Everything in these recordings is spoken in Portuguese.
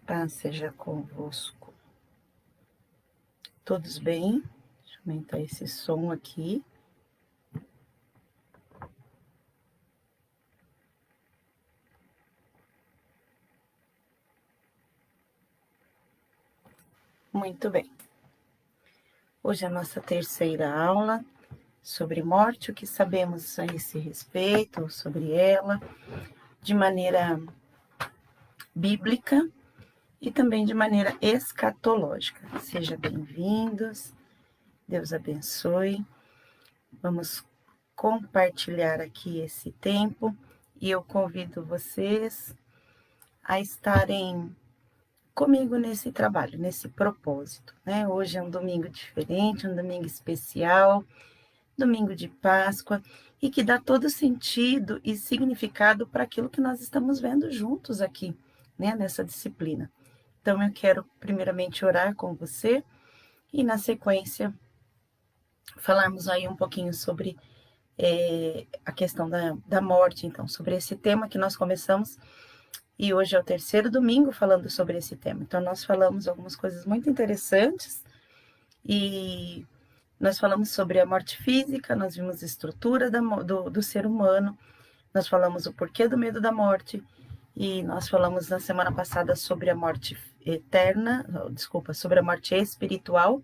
Paz seja convosco. Todos bem? Deixa eu aumentar esse som aqui. Muito bem. Hoje é a nossa terceira aula sobre morte, o que sabemos a esse respeito, sobre ela, de maneira bíblica e também de maneira escatológica. Sejam bem-vindos, Deus abençoe. Vamos compartilhar aqui esse tempo e eu convido vocês a estarem comigo nesse trabalho, nesse propósito, né? Hoje é um domingo diferente, um domingo especial, domingo de Páscoa, e que dá todo sentido e significado para aquilo que nós estamos vendo juntos aqui, né? Nessa disciplina. Então, eu quero primeiramente orar com você e, na sequência, falarmos aí um pouquinho sobre a questão da morte, então, sobre esse tema que nós começamos. E hoje é o terceiro domingo falando sobre esse tema. Então, nós falamos algumas coisas muito interessantes e nós falamos sobre a morte física, nós vimos a estrutura do ser humano, nós falamos o porquê do medo da morte e nós falamos na semana passada sobre a morte eterna, sobre a morte espiritual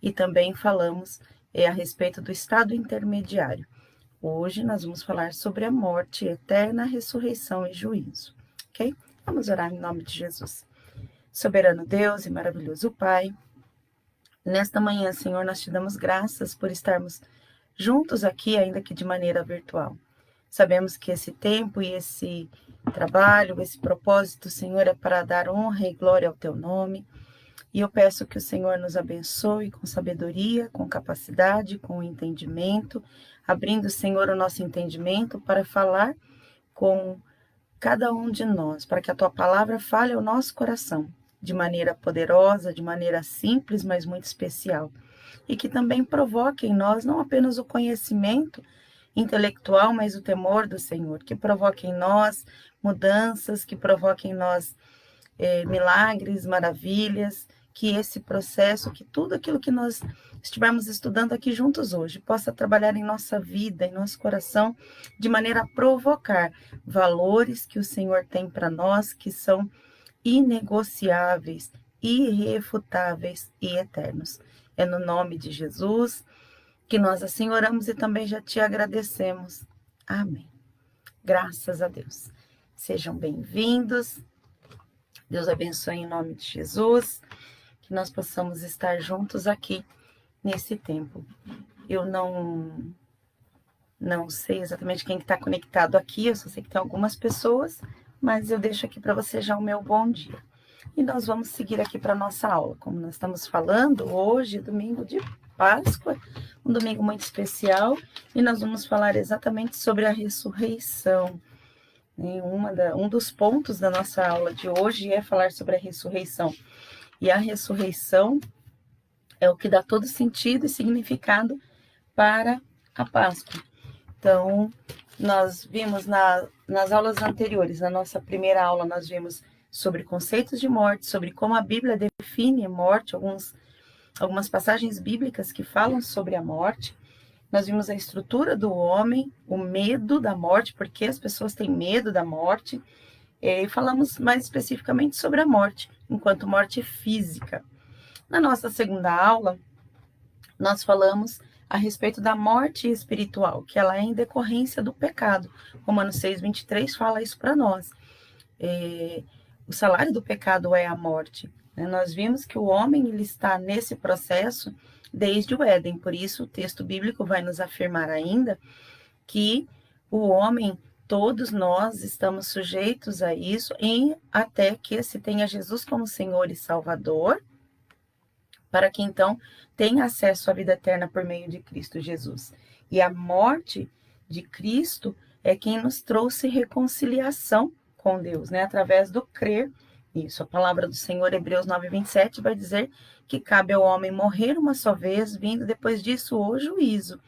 e também falamos a respeito do estado intermediário. Hoje nós vamos falar sobre a morte eterna, ressurreição e juízo. Ok? Vamos orar em nome de Jesus. Soberano Deus e maravilhoso Pai, nesta manhã, Senhor, nós te damos graças por estarmos juntos aqui, ainda que de maneira virtual. Sabemos que esse tempo e esse trabalho, esse propósito, Senhor, é para dar honra e glória ao teu nome. E eu peço que o Senhor nos abençoe com sabedoria, com capacidade, com entendimento, abrindo, Senhor, o nosso entendimento para falar com cada um de nós, para que a tua palavra fale ao nosso coração, de maneira poderosa, de maneira simples, mas muito especial. E que também provoque em nós não apenas o conhecimento intelectual, mas o temor do Senhor, que provoque em nós mudanças, que provoque em nós milagres, maravilhas, que esse processo, que tudo aquilo que nós estivermos estudando aqui juntos hoje, possa trabalhar em nossa vida, em nosso coração, de maneira a provocar valores que o Senhor tem para nós, que são inegociáveis, irrefutáveis e eternos. É no nome de Jesus que nós assim oramos e também já te agradecemos. Amém. Graças a Deus. Sejam bem-vindos. Deus abençoe em nome de Jesus, que nós possamos estar juntos aqui nesse tempo. Eu não sei exatamente quem está conectado aqui, eu só sei que tem algumas pessoas, mas eu deixo aqui para você já o meu bom dia. E nós vamos seguir aqui para a nossa aula. Como nós estamos falando, hoje, domingo de Páscoa, um domingo muito especial, e nós vamos falar exatamente sobre a ressurreição. Um dos pontos da nossa aula de hoje é falar sobre a ressurreição. E a ressurreição é o que dá todo sentido e significado para a Páscoa. Então, nós vimos nas aulas anteriores, na nossa primeira aula, nós vimos sobre conceitos de morte, sobre como a Bíblia define a morte, algumas passagens bíblicas que falam sobre a morte. Nós vimos a estrutura do homem, o medo da morte, porque as pessoas têm medo da morte, e falamos mais especificamente sobre a morte, enquanto morte física. Na nossa segunda aula, nós falamos a respeito da morte espiritual, que ela é em decorrência do pecado. Romanos 6:23 fala isso para nós. O salário do pecado é a morte. Nós vimos que o homem ele está nesse processo desde o Éden, por isso o texto bíblico vai nos afirmar ainda que o homem, todos nós estamos sujeitos a isso, até que se tenha Jesus como Senhor e Salvador, para que então tenha acesso à vida eterna por meio de Cristo Jesus. E a morte de Cristo é quem nos trouxe reconciliação com Deus, né? Através do crer Isso, a palavra do Senhor, Hebreus 9:27, vai dizer que cabe ao homem morrer uma só vez, vindo depois disso o juízo.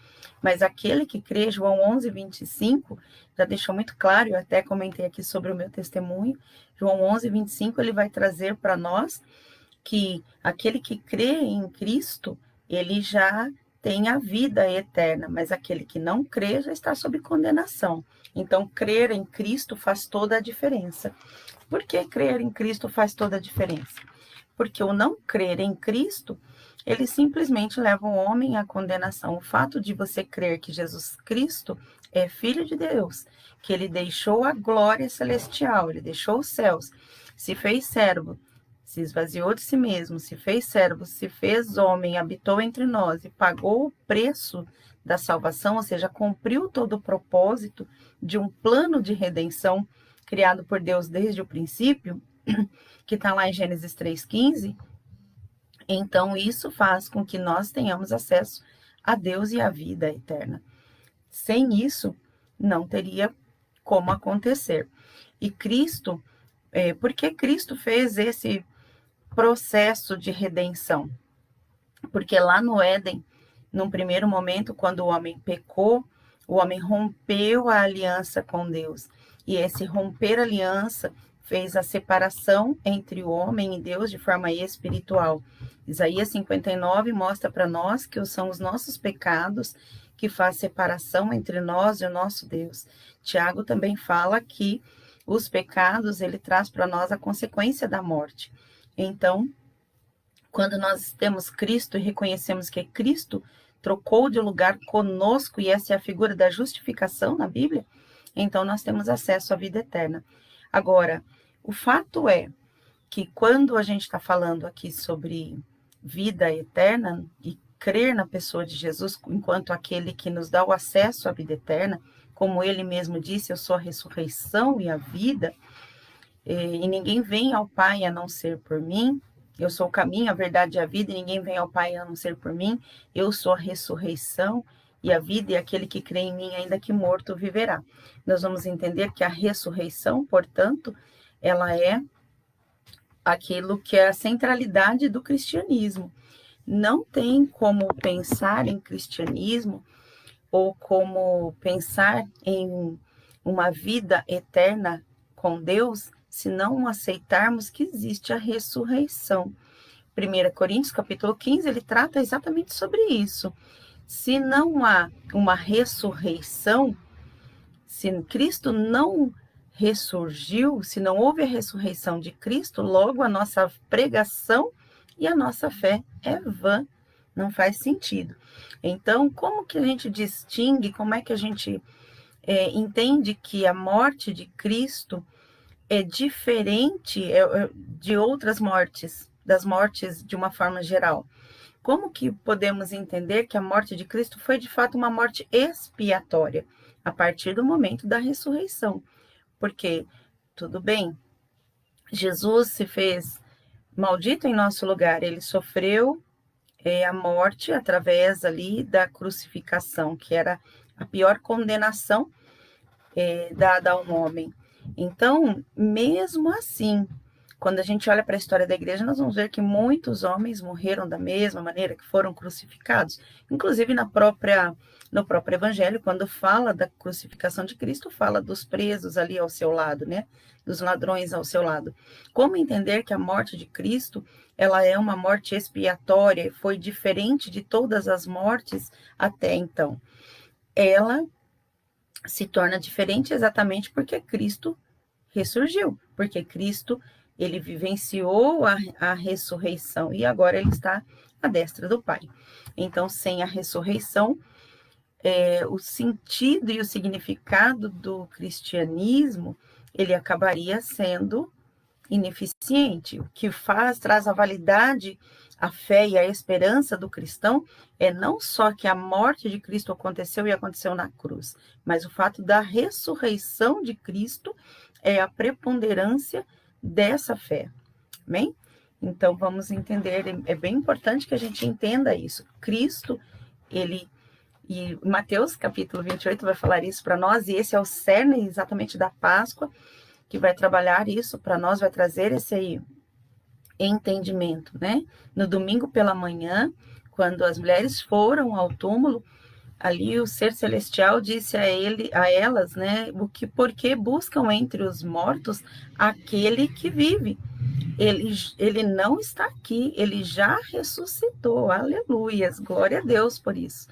Mas aquele que crê, João 11:25, já deixou muito claro, eu até comentei aqui sobre o meu testemunho, João 11:25, ele vai trazer para nós que aquele que crê em Cristo, ele já tem a vida eterna, mas aquele que não crê já está sob condenação. Então, crer em Cristo faz toda a diferença. Por que crer em Cristo faz toda a diferença? Porque o não crer em Cristo, ele simplesmente leva o homem à condenação. O fato de você crer que Jesus Cristo é Filho de Deus, que ele deixou a glória celestial, ele deixou os céus, se fez servo, se esvaziou de si mesmo, se fez servo, se fez homem, habitou entre nós e pagou o preço da salvação, ou seja, cumpriu todo o propósito de um plano de redenção criado por Deus desde o princípio, que está lá em Gênesis 3:15, então isso faz com que nós tenhamos acesso a Deus e à vida eterna. Sem isso, não teria como acontecer. E Cristo, por que Cristo fez esse processo de redenção? Porque lá no Éden, num primeiro momento, quando o homem pecou, o homem rompeu a aliança com Deus. E esse romper a aliança fez a separação entre o homem e Deus de forma espiritual. Isaías 59 mostra para nós que são os nossos pecados que faz separação entre nós e o nosso Deus. Tiago também fala que os pecados, ele traz para nós a consequência da morte. Então, quando nós temos Cristo e reconhecemos que Cristo trocou de lugar conosco, e essa é a figura da justificação na Bíblia, então nós temos acesso à vida eterna. Agora, o fato é que quando a gente está falando aqui sobre vida eterna e crer na pessoa de Jesus enquanto aquele que nos dá o acesso à vida eterna, como ele mesmo disse, eu sou a ressurreição e a vida, e ninguém vem ao Pai a não ser por mim. Eu sou o caminho, a verdade e a vida, e ninguém vem ao Pai a não ser por mim. Eu sou a ressurreição e a vida, e aquele que crê em mim, ainda que morto, viverá. Nós vamos entender que a ressurreição, portanto, ela é aquilo que é a centralidade do cristianismo. Não tem como pensar em cristianismo ou como pensar em uma vida eterna com Deus se não aceitarmos que existe a ressurreição. 1 Coríntios, capítulo 15, ele trata exatamente sobre isso. Se não há uma ressurreição, se Cristo não ressurgiu, se não houve a ressurreição de Cristo, logo a nossa pregação e a nossa fé é vã, não faz sentido. Então, como que a gente distingue, como é que a gente entende que a morte de Cristo é diferente de outras mortes, das mortes de uma forma geral? Como que podemos entender que a morte de Cristo foi de fato uma morte expiatória a partir do momento da ressurreição? Porque, tudo bem, Jesus se fez maldito em nosso lugar, ele sofreu a morte através ali da crucificação, que era a pior condenação dada a um homem. Então, mesmo assim, quando a gente olha para a história da igreja, nós vamos ver que muitos homens morreram da mesma maneira, que foram crucificados. Inclusive no próprio evangelho, quando fala da crucificação de Cristo, fala dos presos ali ao seu lado, né? Dos ladrões ao seu lado. Como entender que a morte de Cristo, ela é uma morte expiatória e foi diferente de todas as mortes até então? Ela se torna diferente exatamente porque Cristo ressurgiu, porque Cristo, ele vivenciou a ressurreição e agora ele está à destra do Pai. Então, sem a ressurreição, o sentido e o significado do cristianismo, ele acabaria sendo ineficiente. O que traz a validade, a fé e a esperança do cristão é não só que a morte de Cristo aconteceu e aconteceu na cruz, mas o fato da ressurreição de Cristo é a preponderância dessa fé. Amém? Então, vamos entender, é bem importante que a gente entenda isso. Cristo, ele, e Mateus capítulo 28 vai falar isso para nós, e esse é o cerne exatamente da Páscoa, que vai trabalhar isso para nós, vai trazer esse aí entendimento, né? No domingo pela manhã, quando as mulheres foram ao túmulo, ali o ser celestial disse a elas, né, porque buscam entre os mortos aquele que vive. Ele não está aqui, ele já ressuscitou, aleluias, glória a Deus por isso.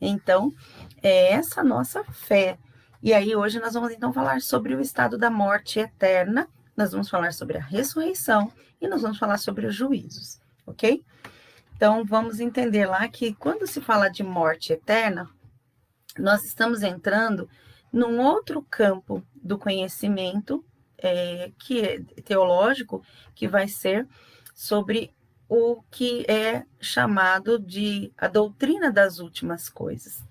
Então, é essa a nossa fé. E aí hoje nós vamos então falar sobre o estado da morte eterna, nós vamos falar sobre a ressurreição e nós vamos falar sobre os juízos, ok? Então, vamos entender lá que quando se fala de morte eterna, nós estamos entrando num outro campo do conhecimento que é teológico, que vai ser sobre o que é chamado de a doutrina das últimas coisas.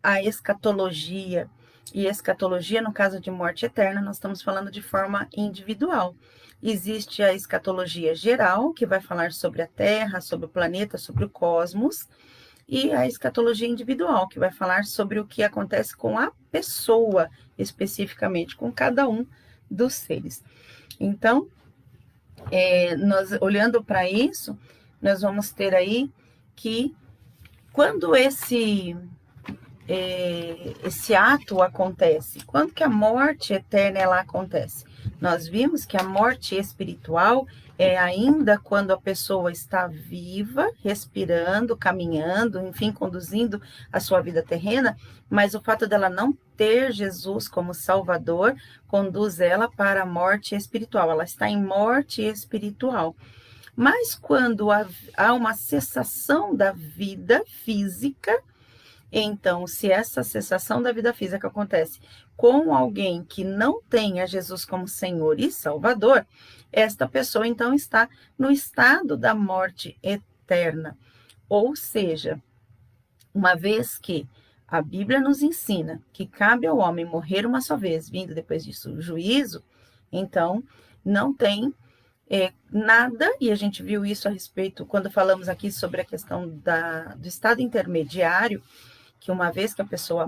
A escatologia, e escatologia, no caso de morte eterna, nós estamos falando de forma individual. Existe a escatologia geral, que vai falar sobre a Terra, sobre o planeta, sobre o cosmos, e a escatologia individual, que vai falar sobre o que acontece com a pessoa, especificamente, com cada um dos seres. Então, nós olhando para isso, nós vamos ter aí que quando esse ato acontece, quando que a morte eterna ela acontece? Nós vimos que a morte espiritual é ainda quando a pessoa está viva, respirando, caminhando, enfim, conduzindo a sua vida terrena, mas o fato dela não ter Jesus como Salvador conduz ela para a morte espiritual. Ela está em morte espiritual. Mas quando há uma cessação da vida física, então, se essa cessação da vida física acontece com alguém que não tem a Jesus como Senhor e Salvador, esta pessoa então está no estado da morte eterna. Ou seja, uma vez que a Bíblia nos ensina que cabe ao homem morrer uma só vez, vindo depois disso o juízo, então não tem nada, e a gente viu isso a respeito quando falamos aqui sobre a questão do estado intermediário, que uma vez que a pessoa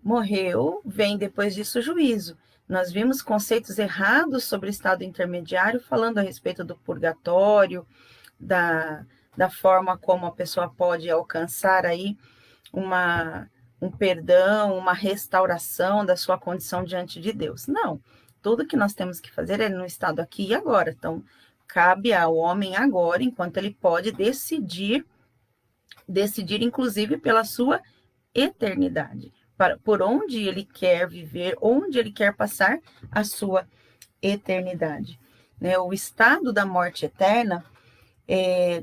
morreu, vem depois disso o juízo. Nós vimos conceitos errados sobre o estado intermediário, falando a respeito do purgatório, da forma como a pessoa pode alcançar aí um perdão, uma restauração da sua condição diante de Deus. Não, tudo que nós temos que fazer é no estado aqui e agora. Então, cabe ao homem agora, enquanto ele pode decidir inclusive pela sua eternidade, por onde ele quer viver, onde ele quer passar a sua eternidade. Né? O estado da morte eterna,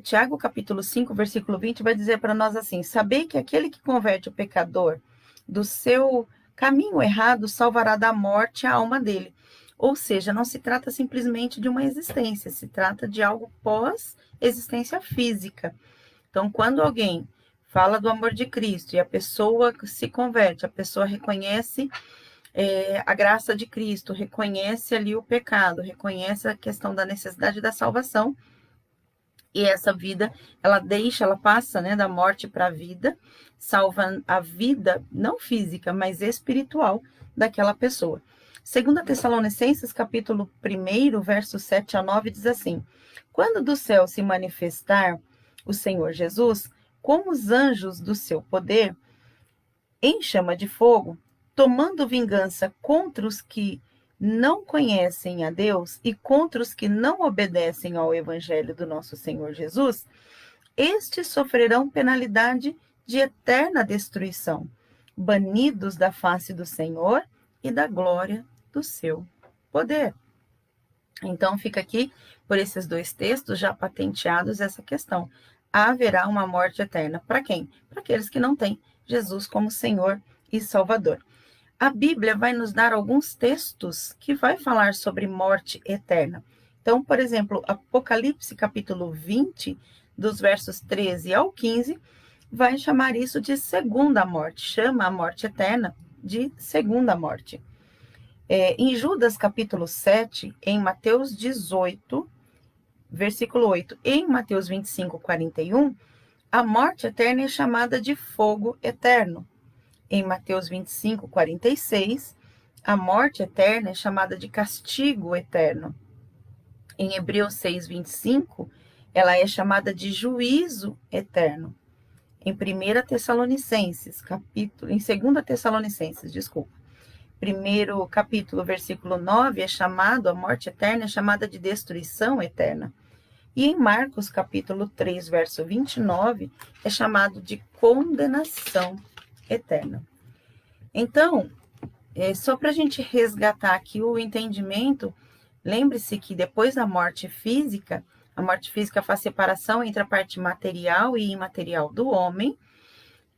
Tiago capítulo 5, versículo 20, vai dizer para nós assim: sabei que aquele que converte o pecador do seu caminho errado salvará da morte a alma dele. Ou seja, não se trata simplesmente de uma existência, se trata de algo pós-existência física. Então, quando alguém fala do amor de Cristo e a pessoa se converte, a pessoa reconhece a graça de Cristo, reconhece ali o pecado, reconhece a questão da necessidade da salvação, e essa vida, ela passa, né, da morte para a vida, salva a vida, não física, mas espiritual daquela pessoa. 2 Tessalonicenses, capítulo 1, versos 7 a 9, diz assim: quando do céu se manifestar o Senhor Jesus, como os anjos do seu poder, em chama de fogo, tomando vingança contra os que não conhecem a Deus e contra os que não obedecem ao Evangelho do nosso Senhor Jesus, estes sofrerão penalidade de eterna destruição, banidos da face do Senhor e da glória do seu poder. Então, fica aqui, por esses dois textos, já patenteados essa questão. Haverá uma morte eterna. Para quem? Para aqueles que não têm Jesus como Senhor e Salvador. A Bíblia vai nos dar alguns textos que vai falar sobre morte eterna. Então, por exemplo, Apocalipse capítulo 20, dos versos 13 ao 15, vai chamar isso de segunda morte. Chama a morte eterna de segunda morte. Em Judas capítulo 7, em Mateus 18, versículo 8, em Mateus 25, 41, a morte eterna é chamada de fogo eterno. Em Mateus 25, 46, a morte eterna é chamada de castigo eterno. Em Hebreus 6:25, ela é chamada de juízo eterno. Em 1 Tessalonicenses, em 2 Tessalonicenses, desculpa. Primeiro capítulo, versículo 9, a morte eterna é chamada de destruição eterna. E em Marcos, capítulo 3, verso 29, é chamado de condenação eterna. Então, só para a gente resgatar aqui o entendimento, lembre-se que depois da morte física, a morte física faz separação entre a parte material e imaterial do homem,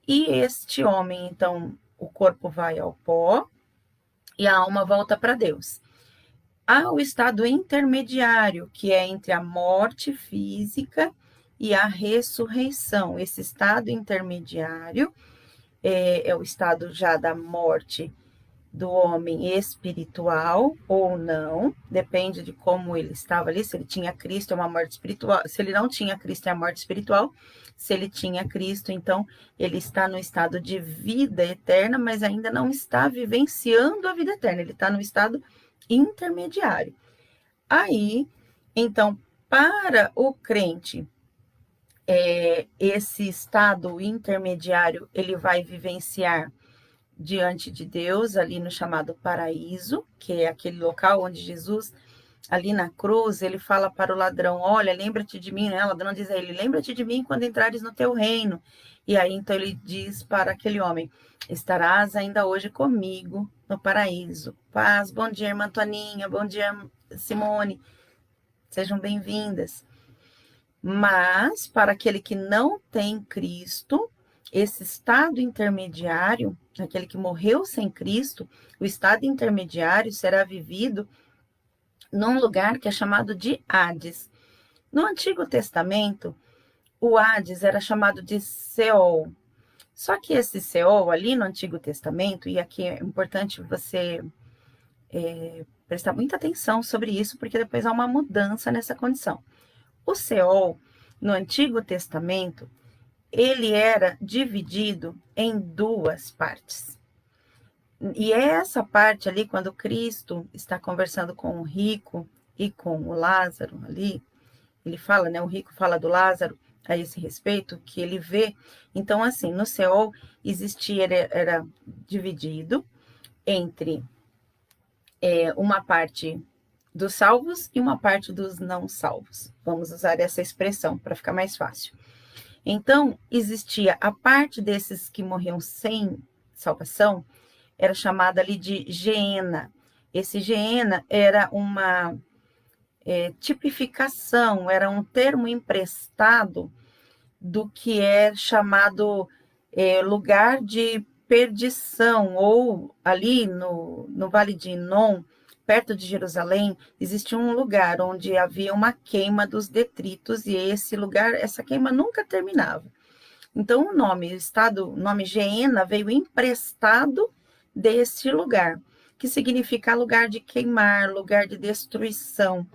e este homem, então, o corpo vai ao pó e a alma volta para Deus. Há o estado intermediário, que é entre a morte física e a ressurreição. Esse estado intermediário é o estado já da morte do homem espiritual ou não, depende de como ele estava ali, se ele tinha Cristo é uma morte espiritual, se ele não tinha Cristo é a morte espiritual, se ele tinha Cristo, então ele está no estado de vida eterna, mas ainda não está vivenciando a vida eterna, ele está no estado intermediário. Aí, então, para o crente, esse estado intermediário, ele vai vivenciar diante de Deus, ali no chamado paraíso, que é aquele local onde Jesus, ali na cruz, ele fala para o ladrão, olha, lembra-te de mim, né? O ladrão diz a ele, lembra-te de mim quando entrares no teu reino. E aí, então, ele diz para aquele homem, estarás ainda hoje comigo no paraíso. Paz, bom dia, irmã Toninha, bom dia, Simone, sejam bem-vindas. Mas, para aquele que não tem Cristo, esse estado intermediário, aquele que morreu sem Cristo, o estado intermediário será vivido num lugar que é chamado de Hades. No Antigo Testamento, o Hades era chamado de Seol. Só que esse Seol ali no Antigo Testamento, e aqui é importante você prestar muita atenção sobre isso, porque depois há uma mudança nessa condição. O Seol, no Antigo Testamento, ele era dividido em duas partes. E é essa parte ali, quando Cristo está conversando com o rico e com o Lázaro ali, ele fala, né? O rico fala do Lázaro a esse respeito, que ele vê. Então, assim, no Seol existia, era dividido entre uma parte dos salvos e uma parte dos não salvos. Vamos usar essa expressão para ficar mais fácil. Então, existia a parte desses que morriam sem salvação, era chamada ali de Geena. Esse Geena era uma tipificação, era um termo emprestado do que é chamado lugar de perdição, ou ali no Vale de Inom, perto de Jerusalém, existia um lugar onde havia uma queima dos detritos, e esse lugar, essa queima nunca terminava. Então, o nome Geena veio emprestado desse lugar, que significa lugar de queimar, lugar de destruição.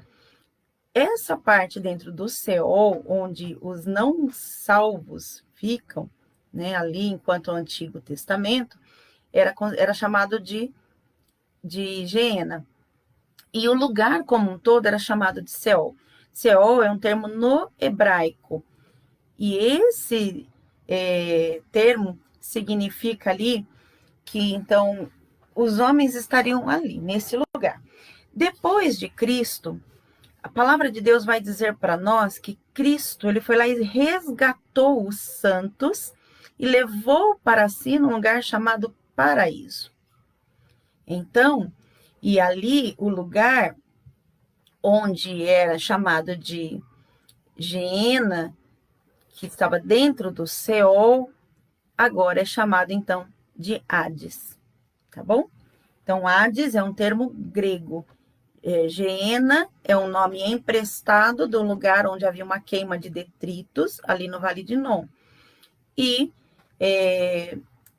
Essa parte dentro do Seol, onde os não salvos ficam, né, ali enquanto o Antigo Testamento, era chamado de Geena. E o lugar como um todo era chamado de Seol. Seol é um termo no hebraico. E esse termo significa ali que, então, os homens estariam ali, nesse lugar. Depois de Cristo, a palavra de Deus vai dizer para nós que Cristo, ele foi lá e resgatou os santos e levou para si num lugar chamado paraíso. Então, e ali o lugar onde era chamado de Geena, que estava dentro do Seol, agora é chamado então de Hades, tá bom? Então, Hades é um termo grego. Geena é um nome emprestado do lugar onde havia uma queima de detritos, ali no Vale de Inom. E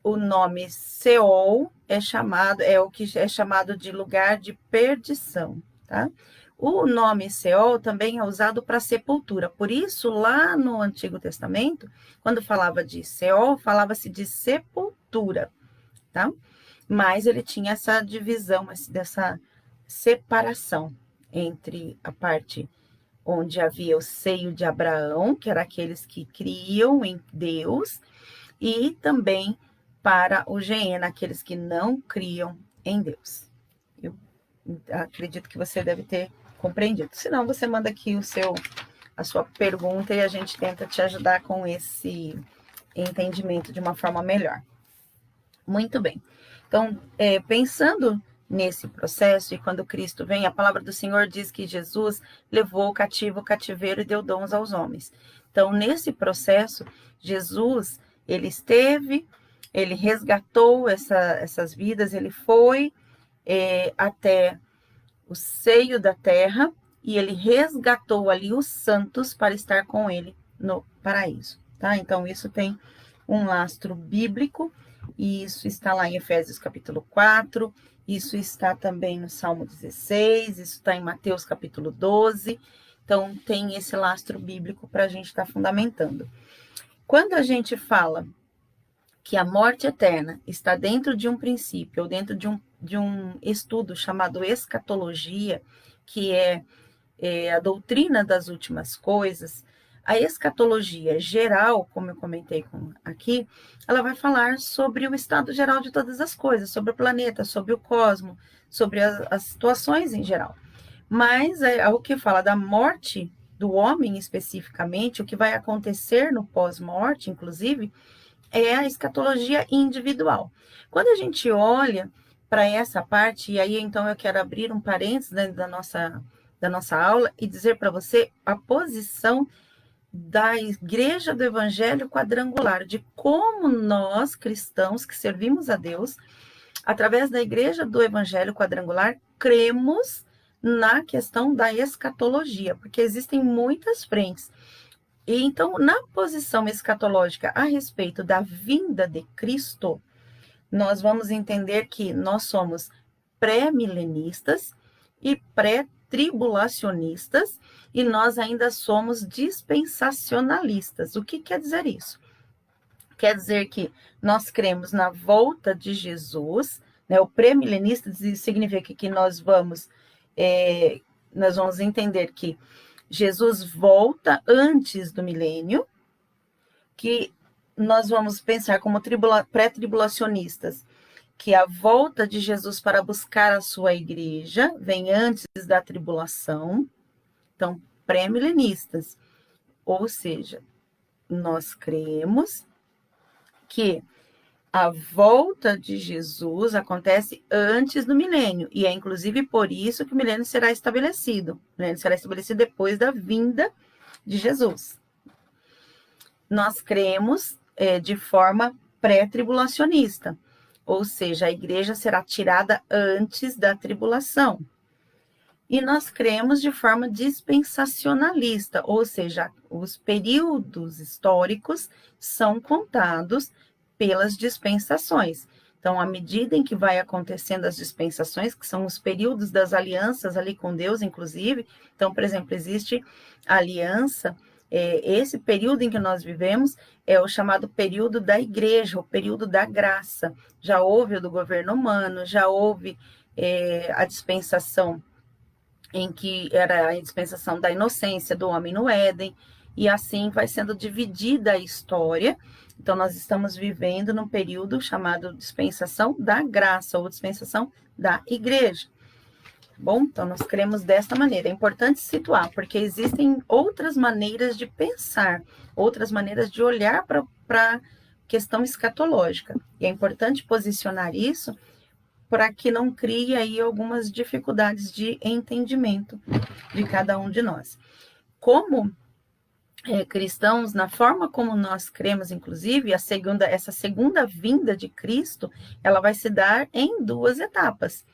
o nome Seol é o que é chamado de lugar de perdição, tá? O nome Seol também é usado para sepultura. Por isso, lá no Antigo Testamento, quando falava de Seol, falava-se de sepultura, tá? mas ele tinha essa divisão, dessa separação entre a parte onde havia o seio de Abraão, que era aqueles que criam em Deus, e também para o Geena, aqueles que não criam em Deus. Eu acredito que você deve ter compreendido. Se não, você manda aqui a sua pergunta e a gente tenta te ajudar com esse entendimento de uma forma melhor. Muito bem. Então, pensando nesse processo, e quando Cristo vem, a palavra do Senhor diz que Jesus levou o cativeiro e deu dons aos homens. Então, nesse processo, Jesus, ele esteve, ele resgatou essas vidas, ele foi até o seio da terra, e ele resgatou ali os santos para estar com ele no paraíso, tá? Então, isso tem um lastro bíblico, e isso está lá em Efésios capítulo 4, isso está também no Salmo 16, isso está em Mateus capítulo 12, então tem esse lastro bíblico para a gente estar fundamentando. Quando a gente fala que a morte eterna está dentro de um princípio, ou dentro de um estudo chamado escatologia, que é a doutrina das últimas coisas, a escatologia geral, como eu comentei aqui, ela vai falar sobre o estado geral de todas as coisas, sobre o planeta, sobre o cosmos, sobre as situações em geral. Mas o que fala da morte do homem especificamente, o que vai acontecer no pós-morte, inclusive, é a escatologia individual. Quando a gente olha para essa parte, e aí então eu quero abrir um parênteses dentro da nossa aula e dizer para você a posição da Igreja do Evangelho Quadrangular, de como nós, cristãos que servimos a Deus, através da Igreja do Evangelho Quadrangular, cremos na questão da escatologia, porque existem muitas frentes. E então, na posição escatológica a respeito da vinda de Cristo, nós vamos entender que nós somos pré-milenistas e pré-tribulacionistas, e nós ainda somos dispensacionalistas. O que quer dizer isso? Quer dizer que nós cremos na volta de Jesus, né? O pré-milenista significa que nós vamos entender que Jesus volta antes do milênio, que nós vamos pensar como pré-tribulacionistas, que a volta de Jesus para buscar a sua igreja vem antes da tribulação. Então, pré-milenistas, ou seja, nós cremos que a volta de Jesus acontece antes do milênio, e é inclusive por isso que o milênio será estabelecido. O milênio será estabelecido depois da vinda de Jesus. Nós cremos de forma pré-tribulacionista, ou seja, a igreja será tirada antes da tribulação. E nós cremos de forma dispensacionalista, ou seja, os períodos históricos são contados pelas dispensações. Então, à medida em que vai acontecendo as dispensações, que são os períodos das alianças ali com Deus, inclusive, então, por exemplo, existe a aliança, esse período em que nós vivemos é o chamado período da igreja, o período da graça. Já houve o do governo humano, já houve a dispensação em que era a dispensação da inocência do homem no Éden, e assim vai sendo dividida a história. Então, nós estamos vivendo num período chamado dispensação da graça, ou dispensação da igreja. Bom, então nós cremos desta maneira. É importante situar, porque existem outras maneiras de pensar, outras maneiras de olhar para a questão escatológica. E é importante posicionar isso para que não crie aí algumas dificuldades de entendimento de cada um de nós. Como cristãos, na forma como nós cremos, inclusive, essa segunda vinda de Cristo, ela vai se dar em duas etapas.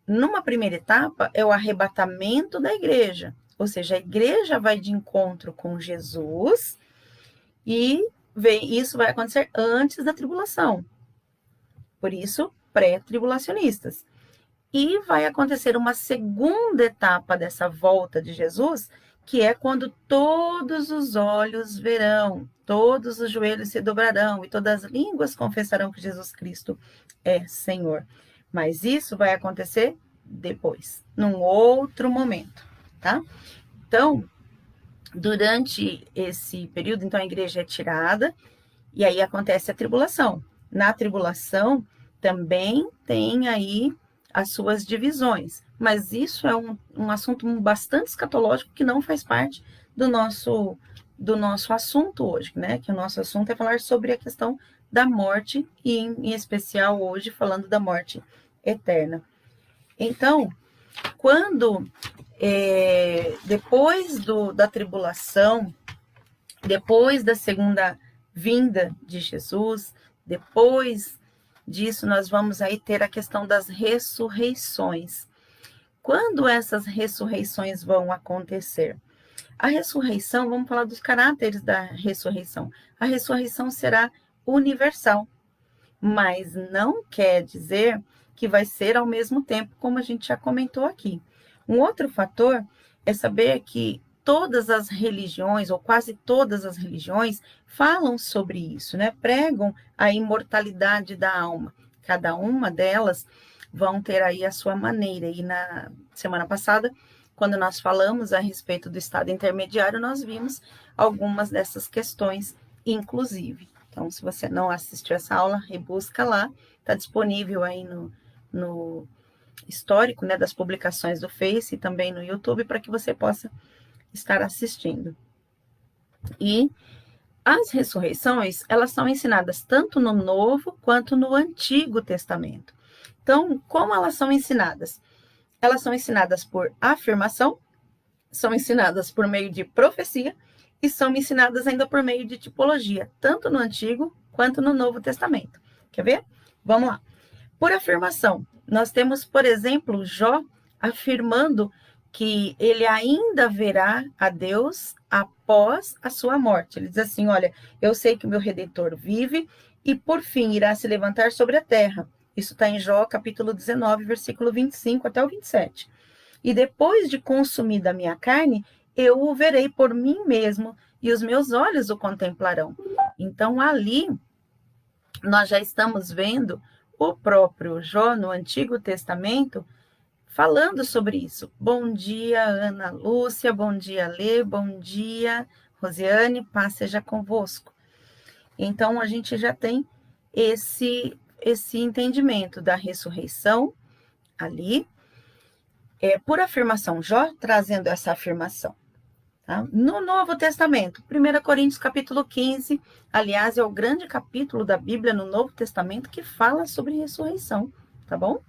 Numa primeira etapa, é o arrebatamento da igreja, ou seja, a igreja vai de encontro com Jesus, e isso vai acontecer antes da tribulação. Por isso, pré-tribulacionistas. E vai acontecer uma segunda etapa dessa volta de Jesus, que é quando todos os olhos verão, todos os joelhos se dobrarão e todas as línguas confessarão que Jesus Cristo é Senhor. Mas isso vai acontecer depois, num outro momento, tá? Então, durante esse período, então a igreja é tirada e aí acontece a tribulação. Na tribulação também tem aí as suas divisões, mas isso é um assunto bastante escatológico que não faz parte do nosso assunto hoje, né? Que o nosso assunto é falar sobre a questão da morte e em especial hoje falando da morte eterna. Então, quando depois da tribulação, depois da segunda vinda de Jesus, depois disso nós vamos aí ter a questão das ressurreições. Quando essas ressurreições vão acontecer? A ressurreição, vamos falar dos caráteres da ressurreição. A ressurreição será universal, mas não quer dizer que vai ser ao mesmo tempo, como a gente já comentou aqui. Um outro fator é saber que todas as religiões, ou quase todas as religiões, falam sobre isso, né? Pregam a imortalidade da alma. Cada uma delas vão ter aí a sua maneira. E na semana passada, quando nós falamos a respeito do estado intermediário, nós vimos algumas dessas questões, inclusive. Então, se você não assistiu essa aula, rebusca lá. Está disponível aí no histórico, né, das publicações do Face e também no YouTube, para que você possa estar assistindo. E as ressurreições, elas são ensinadas tanto no Novo quanto no Antigo Testamento. Então, como elas são ensinadas? Elas são ensinadas por afirmação, são ensinadas por meio de profecia e são ensinadas ainda por meio de tipologia, tanto no Antigo quanto no Novo Testamento. Quer ver? Vamos lá. Por afirmação, nós temos, por exemplo, Jó afirmando que ele ainda verá a Deus após a sua morte. Ele diz assim, olha, eu sei que o meu Redentor vive e por fim irá se levantar sobre a terra. Isso está em Jó, capítulo 19, versículo 25 até o 27. E depois de consumida a minha carne, eu o verei por mim mesmo e os meus olhos o contemplarão. Então, ali, nós já estamos vendo o próprio Jó, no Antigo Testamento, falando sobre isso. Bom dia, Ana Lúcia, bom dia, Lê, bom dia, Rosiane, paz seja convosco. Então, a gente já tem esse entendimento da ressurreição ali, por afirmação, Jó trazendo essa afirmação. Tá? No Novo Testamento, 1 Coríntios capítulo 15, aliás, é o grande capítulo da Bíblia no Novo Testamento que fala sobre ressurreição, tá bom?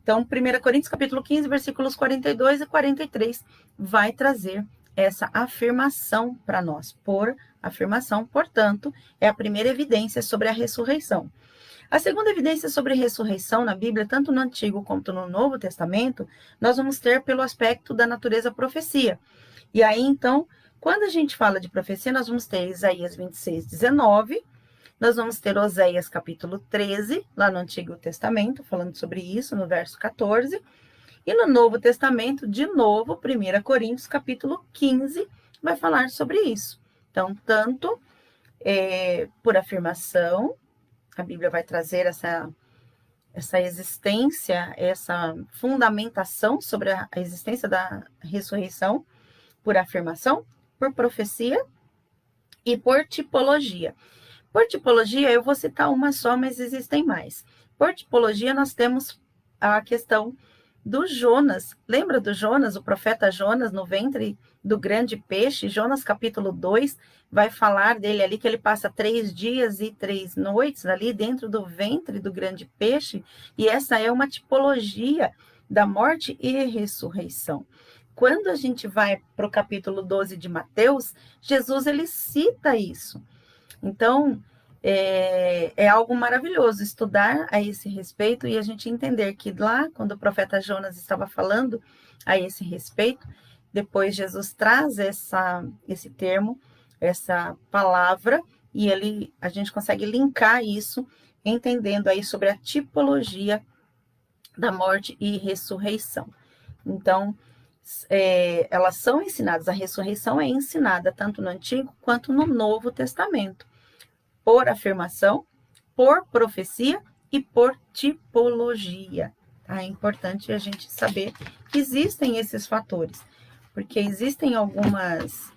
Então, 1 Coríntios capítulo 15, versículos 42 e 43, vai trazer essa afirmação para nós. Por afirmação, portanto, é a primeira evidência sobre a ressurreição. A segunda evidência sobre ressurreição na Bíblia, tanto no Antigo quanto no Novo Testamento, nós vamos ter pelo aspecto da natureza profecia. E aí, então, quando a gente fala de profecia, nós vamos ter Isaías 26, 19, nós vamos ter Oséias capítulo 13, lá no Antigo Testamento, falando sobre isso, no verso 14, e no Novo Testamento, de novo, 1 Coríntios capítulo 15, vai falar sobre isso. Então, tanto por afirmação, a Bíblia vai trazer essa existência, essa fundamentação sobre a existência da ressurreição, por afirmação, por profecia e por tipologia. Por tipologia, eu vou citar uma só, mas existem mais. Por tipologia, nós temos a questão do Jonas. Lembra do Jonas, o profeta Jonas, no ventre do grande peixe? Jonas, capítulo 2, vai falar dele ali, que ele passa 3 dias e 3 noites ali dentro do ventre do grande peixe. E essa é uma tipologia da morte e ressurreição. Quando a gente vai para o capítulo 12 de Mateus, Jesus, ele cita isso. Então, é algo maravilhoso estudar a esse respeito e a gente entender que lá, quando o profeta Jonas estava falando a esse respeito, depois Jesus traz esse termo, essa palavra, e a gente consegue linkar isso, entendendo aí sobre a tipologia da morte e ressurreição. Então, elas são ensinadas, a ressurreição é ensinada tanto no Antigo quanto no Novo Testamento, por afirmação, por profecia e por tipologia. Tá? É importante a gente saber que existem esses fatores, porque existem algumas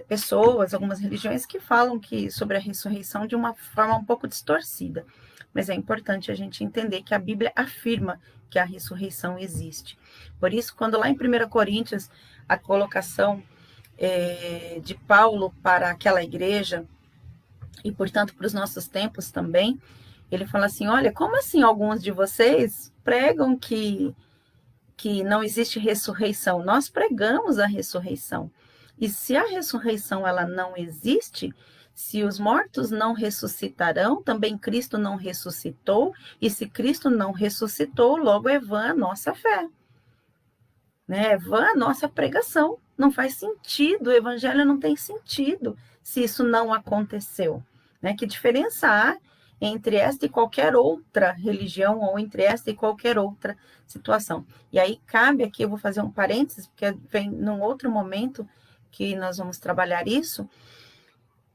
pessoas, algumas religiões que falam sobre a ressurreição de uma forma um pouco distorcida, mas é importante a gente entender que a Bíblia afirma que a ressurreição existe. Por isso, quando lá em 1 Coríntios, a colocação de Paulo para aquela igreja, e portanto para os nossos tempos também, ele fala assim, olha, como assim alguns de vocês pregam que não existe ressurreição? Nós pregamos a ressurreição. E se a ressurreição ela não existe, se os mortos não ressuscitarão, também Cristo não ressuscitou, e se Cristo não ressuscitou, logo é vã a nossa fé. Né? É vã a nossa pregação. Não faz sentido, o evangelho não tem sentido se isso não aconteceu. Né? Que diferença há entre esta e qualquer outra religião, ou entre esta e qualquer outra situação? E aí cabe aqui, eu vou fazer um parênteses, porque vem num outro momento que nós vamos trabalhar isso,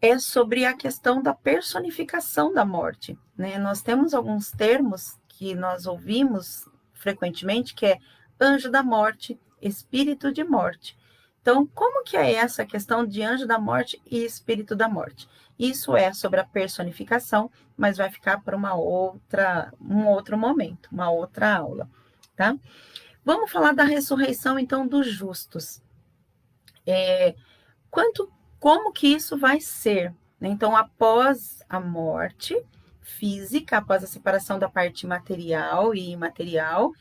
é sobre a questão da personificação da morte. Né? Nós temos alguns termos que nós ouvimos frequentemente, que é anjo da morte, espírito de morte. Então, como que é essa questão de anjo da morte e espírito da morte? Isso é sobre a personificação, mas vai ficar para um outro momento, uma outra aula, tá? Vamos falar da ressurreição, então, dos justos. Como que isso vai ser? Então, após a morte física, após a separação da parte material e imaterial,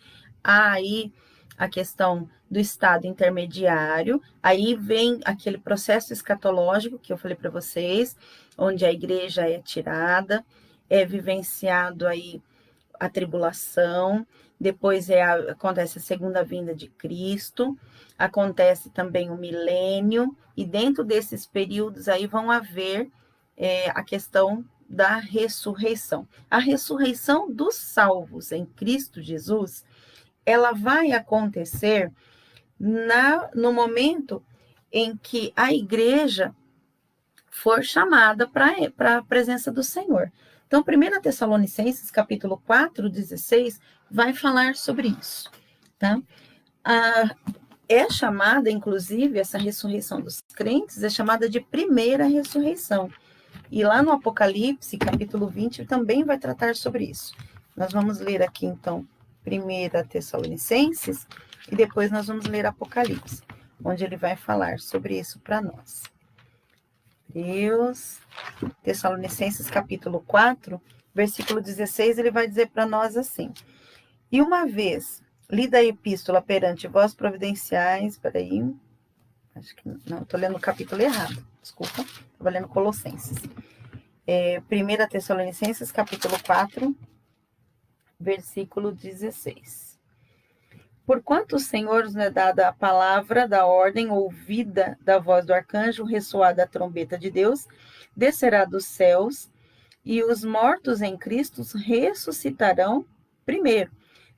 há aí a questão do estado intermediário, aí vem aquele processo escatológico que eu falei para vocês, onde a igreja é tirada, é vivenciado aí a tribulação, depois acontece a segunda vinda de Cristo, acontece também o milênio, e dentro desses períodos aí vão haver a questão da ressurreição. A ressurreição dos salvos em Cristo Jesus, ela vai acontecer no momento em que a igreja for chamada para a presença do Senhor. Então, 1 Tessalonicenses, capítulo 4, 16, vai falar sobre isso. Tá? É chamada, inclusive, essa ressurreição dos crentes, é chamada de primeira ressurreição. E lá no Apocalipse, capítulo 20, também vai tratar sobre isso. Nós vamos ler aqui, então, 1 Tessalonicenses, e depois nós vamos ler Apocalipse, onde ele vai falar sobre isso para nós. Tessalonicenses capítulo 4, versículo 16, ele vai dizer para nós assim: e uma vez lida a epístola perante vós providenciais, acho que não, estou lendo o capítulo errado, desculpa, estou lendo Colossenses. 1 Tessalonicenses capítulo 4, versículo 16. Porquanto o Senhor nos é dada a palavra da ordem, ouvida da voz do arcanjo, ressoada a trombeta de Deus, descerá dos céus, e os mortos em Cristo ressuscitarão primeiro.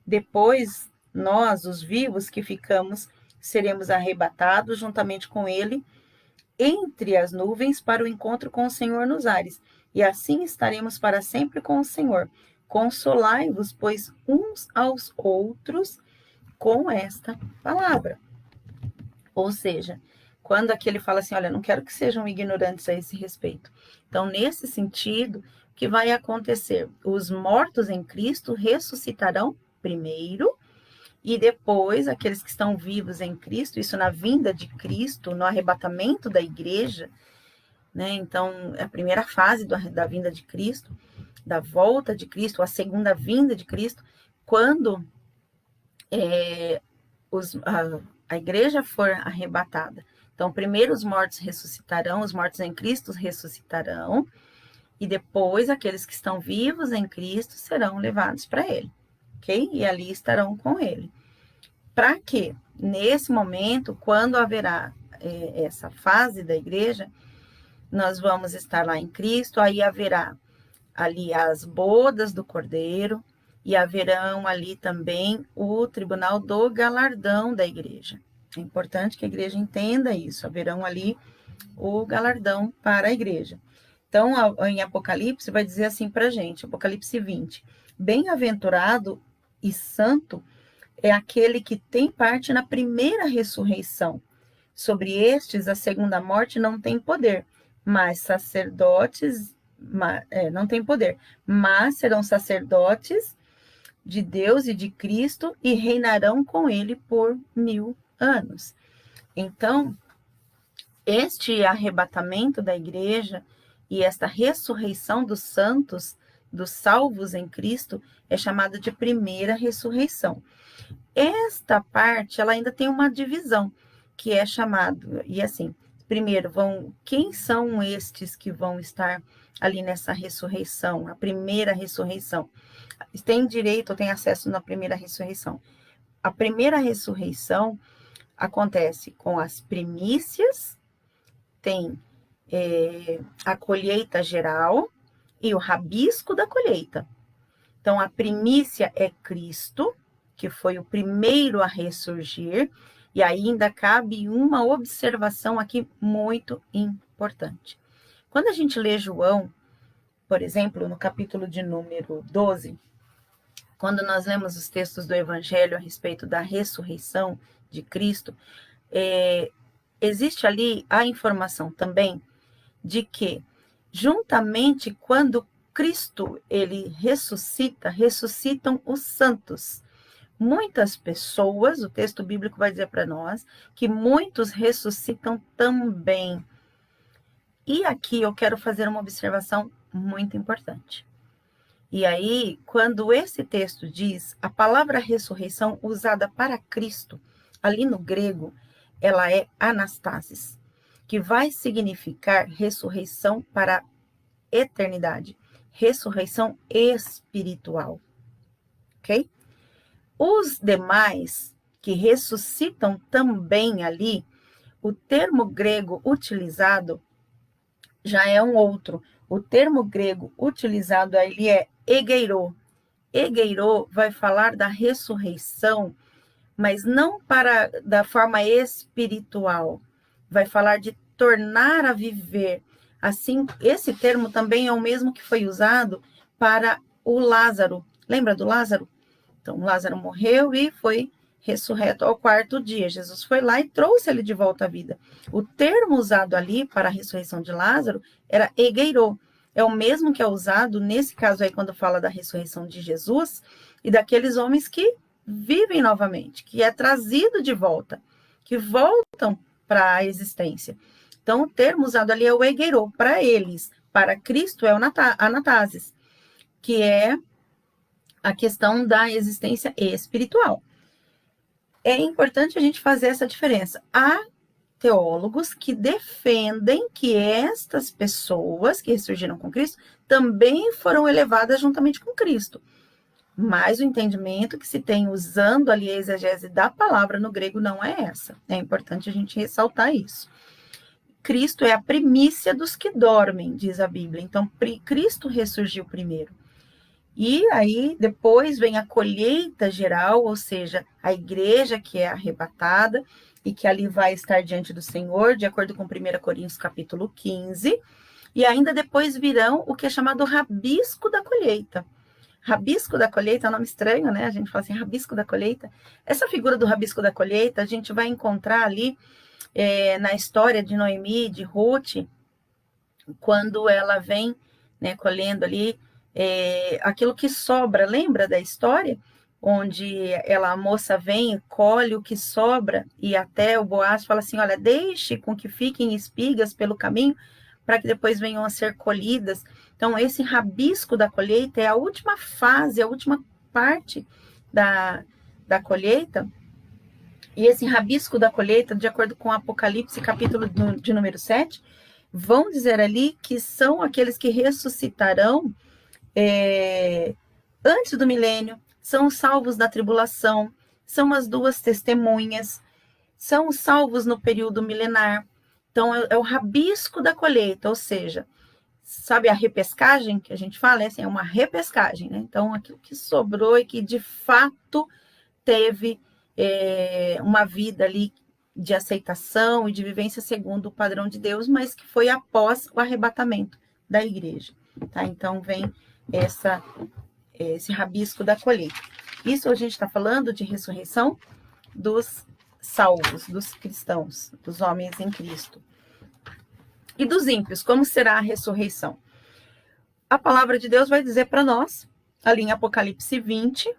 Depois, nós, os vivos que ficamos, seremos arrebatados juntamente com ele, entre as nuvens, para o encontro com o Senhor nos ares. E assim estaremos para sempre com o Senhor. Consolai-vos, pois, uns aos outros, com esta palavra. Ou seja, quando aqui ele fala assim, olha, não quero que sejam ignorantes a esse respeito. Então, nesse sentido, o que vai acontecer? Os mortos em Cristo ressuscitarão primeiro, e depois aqueles que estão vivos em Cristo, isso na vinda de Cristo, no arrebatamento da igreja, né? Então, é a primeira fase da vinda de Cristo, da volta de Cristo, a segunda vinda de Cristo, quando a igreja for arrebatada. Então, primeiro os mortos ressuscitarão, os mortos em Cristo ressuscitarão, e depois aqueles que estão vivos em Cristo serão levados para ele, ok? E ali estarão com ele. Para quê? Nesse momento, quando haverá essa fase da igreja, nós vamos estar lá em Cristo, aí haverá ali as bodas do Cordeiro, e haverão ali também o tribunal do galardão da igreja, É importante que a igreja entenda isso. Haverão ali o galardão para a igreja. Então, em Apocalipse, vai dizer assim para a gente, Apocalipse 20, bem-aventurado e santo é aquele que tem parte na primeira ressurreição. Sobre estes, a segunda morte não tem poder, mas sacerdotes, não tem poder, mas serão sacerdotes de Deus e de Cristo e reinarão com ele por 1000 anos. Então, este arrebatamento da igreja e esta ressurreição dos santos, dos salvos em Cristo, é chamada de primeira ressurreição. Esta parte, ela ainda tem uma divisão, que é chamado, e assim, primeiro, quem são estes que vão estar ali nessa ressurreição, a primeira ressurreição? Tem direito ou tem acesso na primeira ressurreição? A primeira ressurreição acontece com as primícias, tem a colheita geral e o rabisco da colheita. Então, a primícia é Cristo, que foi o primeiro a ressurgir, e ainda cabe uma observação aqui muito importante. Quando a gente lê João, por exemplo, no capítulo de número 12, quando nós lemos os textos do Evangelho a respeito da ressurreição de Cristo, existe ali a informação também de que, juntamente quando Cristo ele ressuscitam os santos. Muitas pessoas, o texto bíblico vai dizer para nós, que muitos ressuscitam também. E aqui eu quero fazer uma observação muito importante. E aí, quando esse texto diz, a palavra ressurreição usada para Cristo, ali no grego, ela é anastasis, que vai significar ressurreição para a eternidade, ressurreição espiritual, ok? Os demais que ressuscitam também ali, o termo grego utilizado já é um outro. O termo grego utilizado ali é egeiro. Egeiro vai falar da ressurreição, mas não da forma espiritual. Vai falar de tornar a viver. Assim, esse termo também é o mesmo que foi usado para o Lázaro. Lembra do Lázaro? Então, Lázaro morreu e foi ressurreto ao 4º dia. Jesus foi lá e trouxe ele de volta à vida. O termo usado ali para a ressurreição de Lázaro era egeiro. É o mesmo que é usado, nesse caso aí, quando fala da ressurreição de Jesus e daqueles homens que vivem novamente, que é trazido de volta, que voltam para a existência. Então, o termo usado ali é o egeiro, para eles. Para Cristo é o anatasis, que é a questão da existência espiritual. É importante a gente fazer essa diferença. Há teólogos que defendem que estas pessoas que ressurgiram com Cristo também foram elevadas juntamente com Cristo. Mas o entendimento que se tem usando ali a exegese da palavra no grego não é essa. É importante a gente ressaltar isso. Cristo é a primícia dos que dormem, diz a Bíblia. Então, Cristo ressurgiu primeiro. E aí, depois vem a colheita geral, ou seja, a igreja que é arrebatada e que ali vai estar diante do Senhor, de acordo com 1 Coríntios capítulo 15. E ainda depois virão o que é chamado rabisco da colheita. Rabisco da colheita é um nome estranho, né? A gente fala assim, rabisco da colheita. Essa figura do rabisco da colheita, a gente vai encontrar ali na história de Noemi, de Ruth, quando ela vem, né, colhendo ali aquilo que sobra. Lembra da história? Onde a moça vem e colhe o que sobra, e até o Boaz fala assim, olha, deixe com que fiquem espigas pelo caminho, para que depois venham a ser colhidas. Então, esse rabisco da colheita é a última fase, a última parte da colheita. E esse rabisco da colheita, de acordo com Apocalipse, capítulo de número 7, vão dizer ali que são aqueles que ressuscitarão antes do milênio, são os salvos da tribulação, são as 2 testemunhas, são os salvos no período milenar. Então, é o rabisco da colheita, ou seja, sabe a repescagem que a gente fala? É uma repescagem, né? Então, aquilo que sobrou e que de fato teve uma vida ali de aceitação e de vivência segundo o padrão de Deus, mas que foi após o arrebatamento da igreja. Tá? Então, vem esse rabisco da colheita. Isso a gente está falando de ressurreição dos salvos, dos cristãos, dos homens em Cristo. E dos ímpios, como será a ressurreição? A palavra de Deus vai dizer para nós, ali em Apocalipse 20,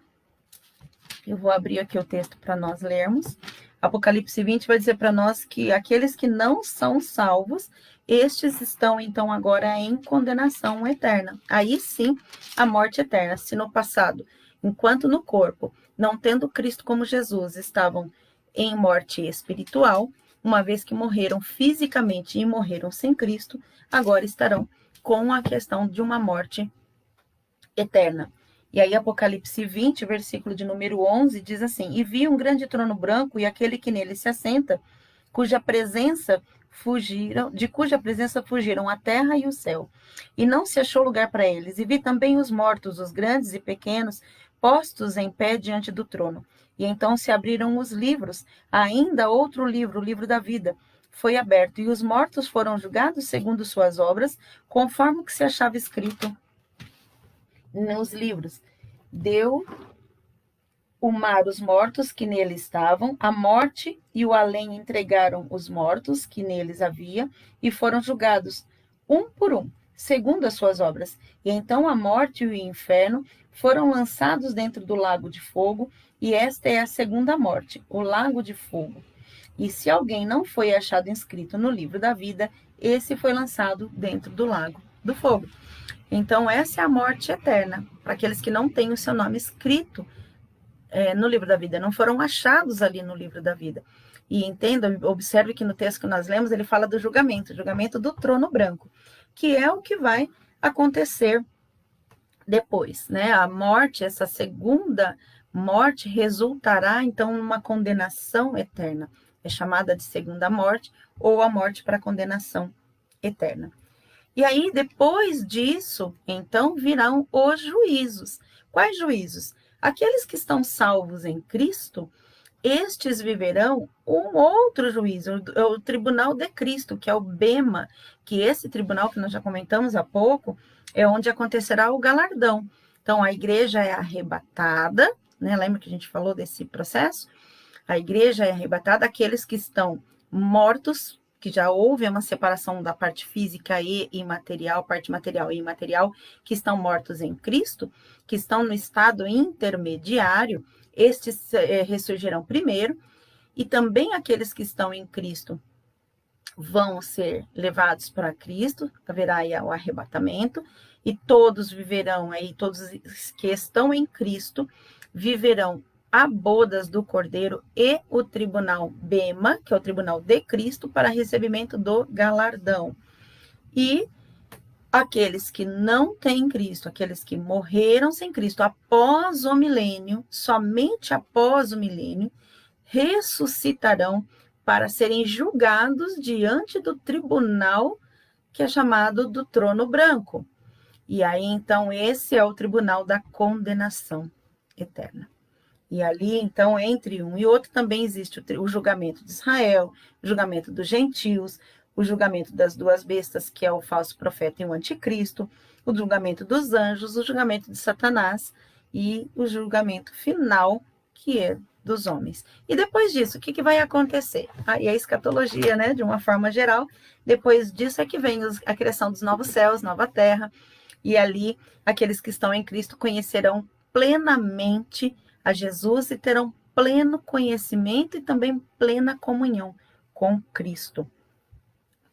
eu vou abrir aqui o texto para nós lermos. Apocalipse 20 vai dizer para nós que aqueles que não são salvos, estes estão então agora em condenação eterna. Aí sim, a morte eterna. Se no passado, enquanto no corpo, não tendo Cristo como Jesus, estavam em morte espiritual, uma vez que morreram fisicamente e morreram sem Cristo, agora estarão com a questão de uma morte eterna. E aí Apocalipse 20, versículo de número 11, diz assim: E vi um grande trono branco e aquele que nele se assenta, de cuja presença fugiram a terra e o céu. E não se achou lugar para eles. E vi também os mortos, os grandes e pequenos, postos em pé diante do trono. E então se abriram os livros, ainda outro livro, o livro da vida, foi aberto, e os mortos foram julgados segundo suas obras, conforme o que se achava escrito nos livros. Deu o mar os mortos que nele estavam, a morte e o além entregaram os mortos que neles havia, e foram julgados, um por um, segundo as suas obras. E então a morte e o inferno foram lançados dentro do lago de fogo, e esta é a segunda morte, o lago de fogo. E se alguém não foi achado inscrito no livro da vida, esse foi lançado dentro do lago do fogo. Então, essa é a morte eterna, para aqueles que não têm o seu nome escrito no livro da vida, não foram achados ali no livro da vida. E entenda, observe que no texto que nós lemos, ele fala do julgamento do trono branco, que é o que vai acontecer depois, né? A morte, essa segunda morte, resultará, então, numa condenação eterna. É chamada de segunda morte, ou a morte para condenação eterna. E aí, depois disso, então, virão os juízos. Quais juízos? Aqueles que estão salvos em Cristo, estes viverão um outro juízo, o tribunal de Cristo, que é o Bema, que esse tribunal que nós já comentamos há pouco, é onde acontecerá o galardão. Então, a igreja é arrebatada, né? Lembra que a gente falou desse processo? A igreja é arrebatada, aqueles que estão mortos, que já houve uma separação da parte física e imaterial, parte material e imaterial, que estão mortos em Cristo, que estão no estado intermediário, estes ressurgirão primeiro, e também aqueles que estão em Cristo vão ser levados para Cristo, haverá aí o arrebatamento, e todos viverão aí, todos que estão em Cristo, viverão a bodas do Cordeiro e o tribunal Bema, que é o tribunal de Cristo, para recebimento do galardão. E aqueles que não têm Cristo, aqueles que morreram sem Cristo após o milênio, somente após o milênio, ressuscitarão para serem julgados diante do tribunal que é chamado do trono branco. E aí, então, esse é o tribunal da condenação eterna. E ali, então, entre um e outro, também existe o julgamento de Israel, o julgamento dos gentios, o julgamento das duas bestas, que é o falso profeta e o anticristo, o julgamento dos anjos, o julgamento de Satanás e o julgamento final, que é dos homens. E depois disso, o que vai acontecer? Aí a escatologia, né, de uma forma geral, depois disso é que vem a criação dos novos céus, nova terra, e ali aqueles que estão em Cristo conhecerão plenamente a Jesus e terão pleno conhecimento e também plena comunhão com Cristo.